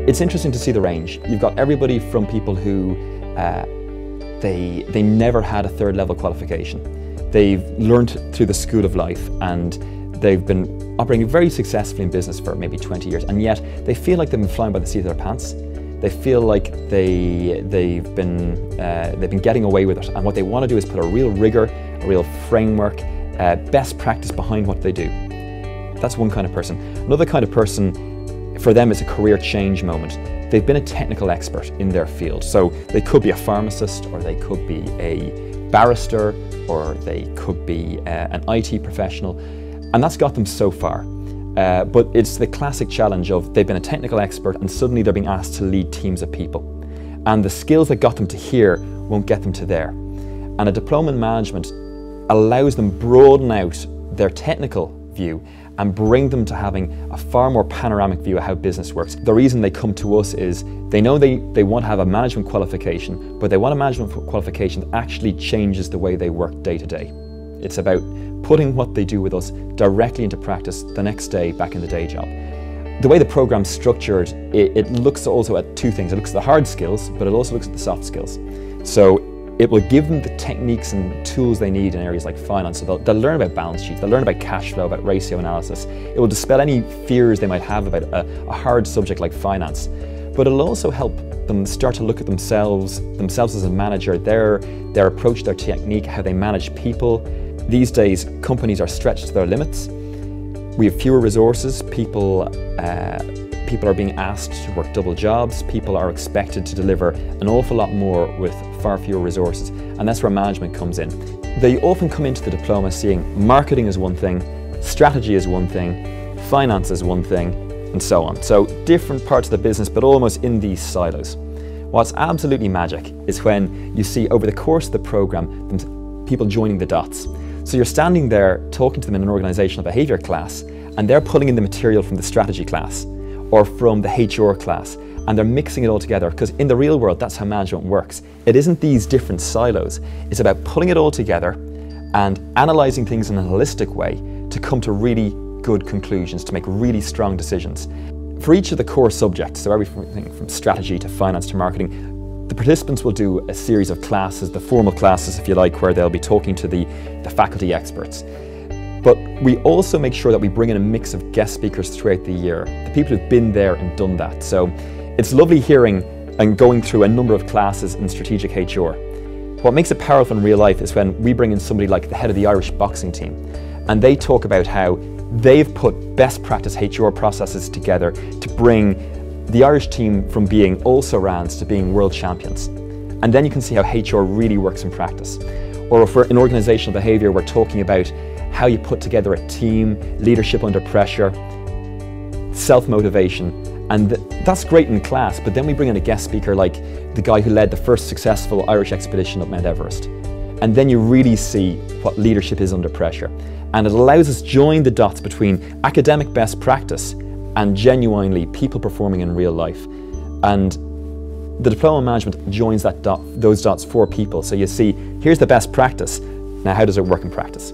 It's interesting to see the range. You've got everybody from people who they never had a third level qualification. They've learned through the school of life and they've been operating very successfully in business for maybe 20 years, and yet they feel like they've been flying by the seat of their pants. They feel like they've been getting away with it, and what they want to do is put a real rigor, a real framework, best practice behind what they do. That's one kind of person. Another kind of person, for them, is a career change moment. They've been a technical expert in their field, so they could be a pharmacist, or they could be a barrister, or they could be an IT professional, and that's got them so far. But it's the classic challenge of they've been a technical expert and suddenly they're being asked to lead teams of people. And the skills that got them to here won't get them to there. And a diploma in management allows them broaden out their technical view and bring them to having a far more panoramic view of how business works. The reason they come to us is they know they want to have a management qualification, but they want a management qualification that actually changes the way they work day to day. It's about putting what they do with us directly into practice the next day back in the day job. The way the program's structured, it looks also at two things. It looks at the hard skills, but it also looks at the soft skills. So it will give them the techniques and tools they need in areas like finance. So they'll learn about balance sheets, they'll learn about cash flow, about ratio analysis. It will dispel any fears they might have about a hard subject like finance. But it'll also help them start to look at themselves as a manager, their approach, their technique, how they manage people. These days, companies are stretched to their limits. We have fewer resources. People are being asked to work double jobs. People are expected to deliver an awful lot more with far fewer resources. And that's where management comes in. They often come into the diploma seeing marketing is one thing, strategy is one thing, finance is one thing, and so on. So different parts of the business, but almost in these silos. What's absolutely magic is when you see over the course of the program, people joining the dots. So you're standing there talking to them in an organizational behavior class, and they're pulling in the material from the strategy class or from the HR class, and they're mixing it all together, because in the real world, that's how management works. It isn't these different silos. It's about pulling it all together and analyzing things in a holistic way to come to really good conclusions, to make really strong decisions. For each of the core subjects, so everything from strategy to finance to marketing, the participants will do a series of classes, the formal classes if you like, where they'll be talking to the faculty experts. But we also make sure that we bring in a mix of guest speakers throughout the year, the people who've been there and done that. So it's lovely hearing and going through a number of classes in strategic HR. What makes it powerful in real life is when we bring in somebody like the head of the Irish boxing team, and they talk about how they've put best practice HR processes together to bring the Irish team from being also-rans to being world champions. And then you can see how HR really works in practice. Or if we're in organizational behavior, we're talking about how you put together a team, leadership under pressure, self-motivation, and that's great in class, but then we bring in a guest speaker like the guy who led the first successful Irish expedition up Mount Everest. And then you really see what leadership is under pressure. And it allows us to join the dots between academic best practice and genuinely people performing in real life. And the diploma in management joins those dots for people. So you see, here's the best practice. Now, how does it work in practice?